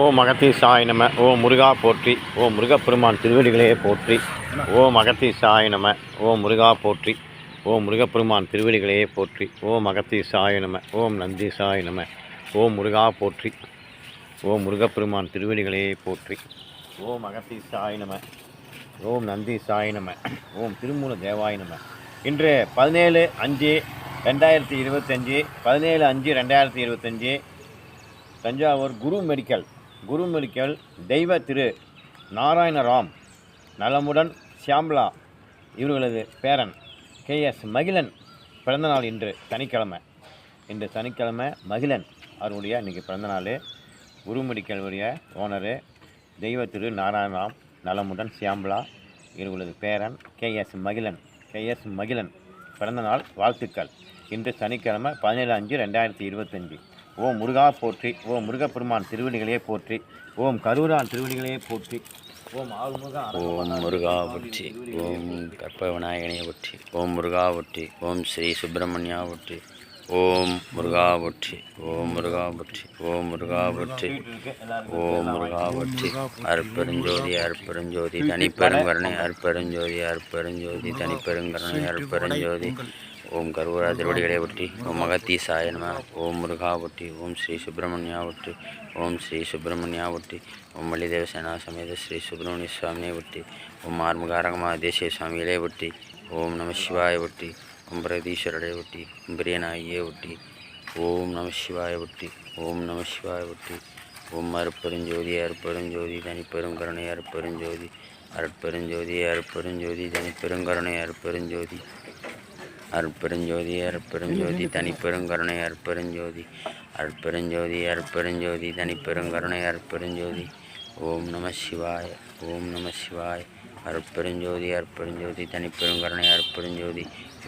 ஓம் அகத்தீசாய நம. ஓம் முருகா போற்றி. ஓம் முருகப்பெருமான் திருவடிகளே போற்றி. ஓம் அகத்தீசாய நம. ஓம் முருகா போற்றி. ஓம் முருகப்பெருமான் திருவடிகளே போற்றி. ஓம் அகத்தீசாய நம. ஓம் நந்தீசாய நம. ஓம் முருகா போற்றி. ஓம் முருகப்பெருமான் திருவடிகளே போற்றி. ஓம் அகத்தீசாய நம. ஓம் நந்தீசாய நம. ஓம் திருமூல தேவாய நம. இன்று 17/5/2025 17/5/2025 தஞ்சாவூர் குரு மெடிக்கல் தெய்வ திரு நாராயணராம் நலமுடன் சியாம்லா இவர்களது பேரன் KS மகிழன் பிறந்தநாள் இன்று சனிக்கிழமை மகிழன் அவருடைய இன்றைக்கி பிறந்தநாள். குரு மெடிக்கல் உடைய ஓனரு தெய்வ திரு நாராயணராம் நலமுடன் சியாம்லா இவர்களது பேரன் KS மகிழன் பிறந்தநாள் வாழ்த்துக்கள். இன்று சனிக்கிழமை 17/5/2025. ஓம் முருகா போற்றி. ஓம் முருகப்பெருமான் திருவடிகளே போற்றி. ஓம் கரூரான் திருவடிகளே போற்றி. ஓம் முருகா போற்றி. ஓம் கற்ப விநாயகனையை போற்றி. ஓம் முருகா போற்றி. ஓம் ஸ்ரீ சுப்பிரமணியா போற்றி. ஓம் முருகா போற்றி. ஓம் முருகா போற்றி. ஓம் முருகா போற்றி. ஓம் முருகா போற்றி. அற்பெருஞ்சோதி தனிப்பெருங்கருணை அற்பெருஞ்சோதி தனிப்பெருங்கருணை அற்பெருஞ்சோதி. ஓம் கருவூரா திருவடிகளே போற்றி. ஓம் அகத்தீசாய நம. ஓம் முருகா போற்றி. ஓம் ஸ்ரீ சுப்பிரமணியா போற்றி. ஓம் ஸ்ரீ சுப்பிரமணியா போற்றி. ஓம் மல்லிதேவ சேனா சமேத ஸ்ரீ சுப்பிரமணிய சுவாமியை போற்றி. ஓம் ஆர்முகாரகமா தேசிய சுவாமிகளே போற்றி. ஓம் நம சிவாய போற்றி. ஓம் பிரகதீஸ்வரரை ஒட்டி. ஓம் பிரியநாயகியை ஒட்டி. ஓம் நம சிவாய ஒட்டி. ஓம் நம சிவாய ஒட்டி. ஓம் அருட்பெருஞ்சோதி தனிப்பெருங்கருணை அருட்பெருஞ்சோதி தனிப்பெருங்கருணை அருட்பெருஞ்சோதி தனிப்பெருங்கருணை அருட்பெருஞ்சோதி தனிப்பெருங்கருணை அருட்பெருஞ்சோதி. ஓம் நம சிவாய. அருட்பெருஞ்சோதி தனிப்பெருங்கருணை அருட்பெருஞ்சோதி.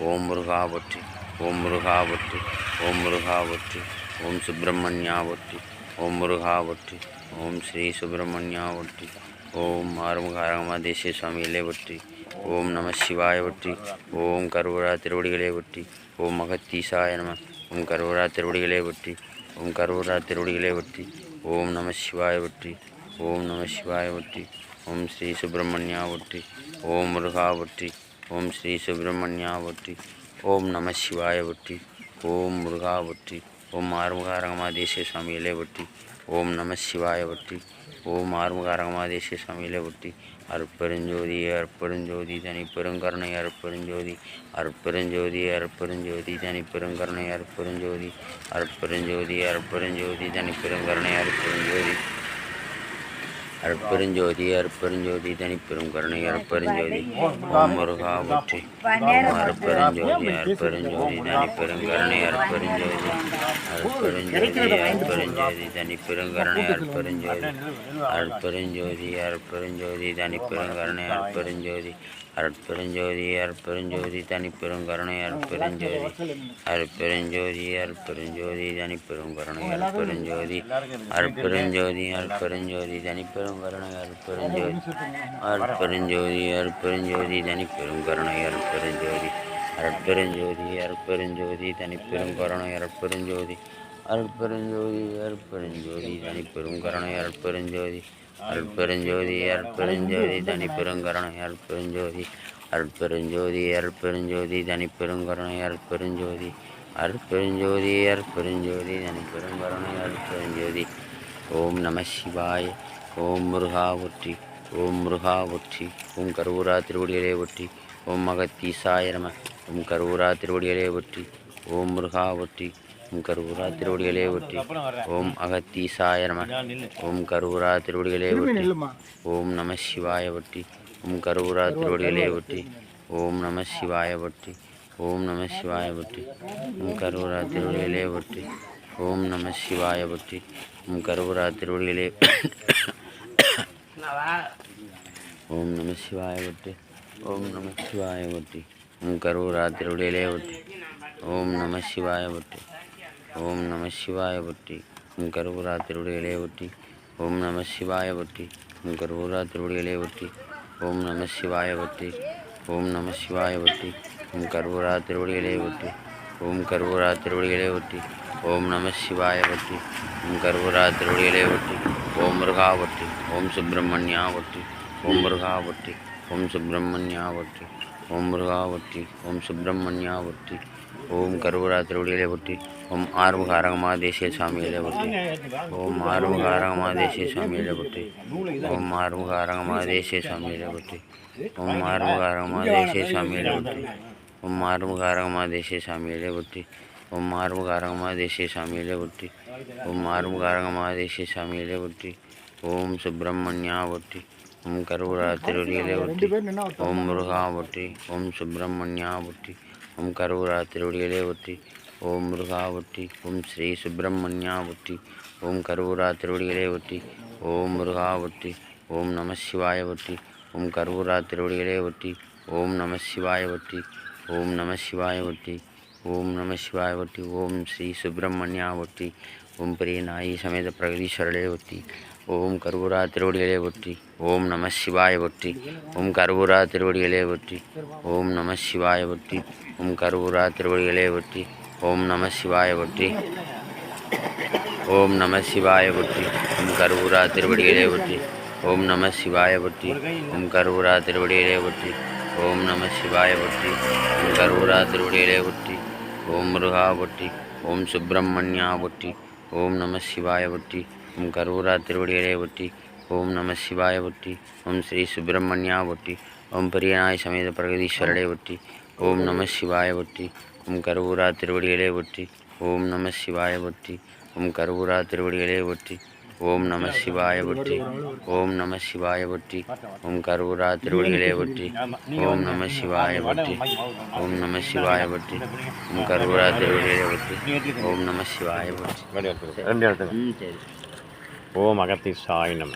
ஓம் முருகா போற்றி. ஓம் முருகா போற்றி. ஓம் முருகா போற்றி. ஓம் சுப்பிரமணியா போற்றி. ஓம் முருகா போற்றி. ஓம் ஸ்ரீ சுப்பிரமணியா போற்றி. ஓம் ஆறுமுகாரகமா தேசிய சுவாமிகளே போற்றி. ஓம் நம சிவாய போற்றி. ஓம் கருவூரா திருவடிகளே போற்றி. ஓம் அகத்தீசாய நம. ஓம் கருவூரா திருவடிகளே போற்றி. ஓம் கருவூரா திருவடிகளே போற்றி. ஓம் நம சிவாய போற்றி. ஓம் நம சிவாய போற்றி. ஓம் ஸ்ரீ சுப்பிரமணியா போற்றி. ஓம் முருகா போற்றி. ஓம் ஸ்ரீ சுப்பிரமணியா போற்றி. ஓம் நம சிவாய போற்றி. ஓம் முருகா போற்றி. ஓம் ஆறுமுகாரகமா தேசிய சுவாமிகளே போற்றி. ஓம் நம சிவாய போற்றி. ஓம் ஆறுமுகாரகமா தேசிய சுவாமிகளே போற்றி. அருட்பெருஞ்சோதி தனிப்பெருங்கருணை அருட்பெருஞ்சோதி தனிப்பெருங்கருணை அருட்பெருஞ்சோதி தனிப்பெருங்கருணை அருட்பெருஞ்சோதி தனிப்பெருங்கருணை அருட்பெருஞ்சோதி. ஓம் முருகா போற்றி. ஓம் அருட்பெருஞ்சோதி தனிப்பெருங்கருணை அருட்பெருஞ்சோதி தனிப்பெருங்கருணை அருட்பெருஞ்சோதி தனிப்பெருங்கருணை அருட்பெருஞ்சோதி தனிப்பெருங்கருணை அருட்பெருஞ்சோதி தனிப்பெருங்கருணை அருட்பெருஞ்சோதி தனிப்பெருங்கருணை அருட்பெருஞ்சோதி தனிப்பெருங்கருணை அருட்பெருஞ்சோதி தனிப்பெருங்கருணை அருட்பெருஞ்சோதி தனிப்பெருங்கருணை அருட்பெருஞ்சோதி தனிப்பெருங்கருணை அருட்பெருஞ்சோதி தனிப்பெருங்கருணை தனிப்பெருங்கருணை. ஓம் நம சிவாய. ஓம் முருகா போற்றி. ஓம் முருகா போற்றி. ஓம் கருவூரா திருவடிகளே போற்றி. ஓம் அகத்தீசாய நம. ஓம் கருவூரா திருவடிகளே போற்றி. ஓம் முருகா போற்றி. ஓம் கருவூரா திருவடிகளே போற்றி. ஓம் அகத்தீசாய நம. ஓம் கருவூரா திருவடிகளே போற்றி. ஓம் நம சிவாய போற்றி. ஓம் கருவூரா திருவடிகளே போற்றி. ஓம் நம சிவாய போற்றி. ஓம் நம சிவாய போற்றி. ஓம் கருவூரா திருவடிகளே போற்றி. ஓம் நம சிவாய போற்றி. ஓம் கருவூரா திருவடிகளே ஓம் நம சிவாய போற்றி. ஓம் நம சிவாய போற்றி. ஓம் கருவூரா திருவடிகளே போற்றி. ஓம் நம சிவாய போற்றி. ஓம் நம சிவாய போற்றி. ஓம் கருவூரா திருவடிகளே போற்றி. ஓம் நம சிவாய போற்றி. ஓம் கருவூரா திருவடிகளே போற்றி. ஓம் நம சிவாய போற்றி. ஓம் நம சிவாய போற்றி. ஓம் கருவூரா திருவடிகளே போற்றி. ஓம் கருவூரா திருவடிகளே போற்றி. ஓம் நம சிவாய போற்றி. ஓம் கருவூரா திருவடிகளே போற்றி. ஓம் முருகா போற்றி. ஓம் சுப்பிரமணியா போற்றி. ஓம் முருகா போற்றி. ஓம் சுப்பிரமணியா போற்றி. ஓம் முருகா போற்றி. ஓம் சுப்பிரமணியா போற்றி. ஓம் கருவூரா திருவடிகளே போற்றி. ஓம் ஆறுமுக அரங்கமா தேசிய சாமிகளே போற்றி. ஓம் ஆறுமுக அரங்கமா தேசிய சாமிகளே போற்றி. ஓம் ஆறுமுக அரங்கமா தேசிய சாமிகளே போற்றி. ஓம் ஆறுமுக அரங்கமா தேசிய சாமிகளே போற்றி. ஓம் ஆறுமுக அரங்கமா தேசிய சாமிகளே போற்றி. ஓம் ஆறுமுக அரங்கமா தேசிய சாமிகளே போற்றி. ஓம் ஆறுமுக அரங்கமா தேசிய சாமிகளே போற்றி. ஓம் சுப்பிரமணியா போற்றி. ஓம் கருவூரா திருவடிகளே போற்றி. ஓம் முருகா போற்றி. ஓம் சுப்பிரமணியா போற்றி. ஓம் கருவூரா திருவடிகளே போற்றி. ஓம் முருகா போற்றி. ஓம் ஸ்ரீ சுப்பிரமணியா போற்றி. ஓம் கருவூரா திருவடிகளே போற்றி. ஓம் முருகா போற்றி. ஓம் நம சிவாய போற்றி. ஓம் கருவூரா திருவடிகளே போற்றி. ஓம் நம சிவாய போற்றி. ஓம் நம சிவாய போற்றி. ஓம் நம சிவாய போற்றி. ஓம் ஸ்ரீ சுப்பிரமணியா போற்றி. ஓம் பெரிய நாயி சமேத பிரகதீஸ்வரலே போற்றி. ஓம் கருவூரா திருவடிகளே போற்றி. ஓம் நம சிவாய போற்றி. ஓம் கருவூரா திருவடிகளே போற்றி. ஓம் நம சிவாய போற்றி. ஓம் கருவூரா திருவடிகளே போற்றி. ஓம் நம சிவாய போற்றி. ஓம் நம சிவாய போற்றி. ஓம் கருவூரா திருவடிகளே போற்றி. ஓம் நம சிவாய போற்றி. ஓம் கருவூரா திருவடிகளே போற்றி. ஓம் நம சிவாய போற்றி. ஓம் கருவூரா திருவடிகளே போற்றி. ஓம் முருகா போற்றி. ஓம் சுப்பிரமணியா போற்றி. ஓம் நம சிவாய போற்றி. ஓம் கருவூரா திருவடிகளே போற்றி. ஓம் நம சிவாய போற்றி. ஓம் ஸ்ரீ சுப்பிரமணியா போற்றி. ஓம் பெரியநாய் சமேத பிரகதீஸ்வரலே போற்றி. ஓம் நம சிவாய போற்றி. ஓம் கருவூரா திருவடிகளே போற்றி. ஓம் நம சிவாய போற்றி. ஓம் கருவூரா திருவடிகளே போற்றி. ஓம் நம சிவாய போற்றி. ஓம் நம சிவாய போற்றி. ஓம் கருவூரா திருவடிகளே போற்றி. ஓம் நம சிவாய போற்றி. ஓம் நம சிவாய போற்றி. ஓம் கருவூரா திருவடிகளே போற்றி. ஓம் நம சிவாய போற்றி. ரெண்டு இடத்துல சரி. ஓம் அகத்தீசாய நம.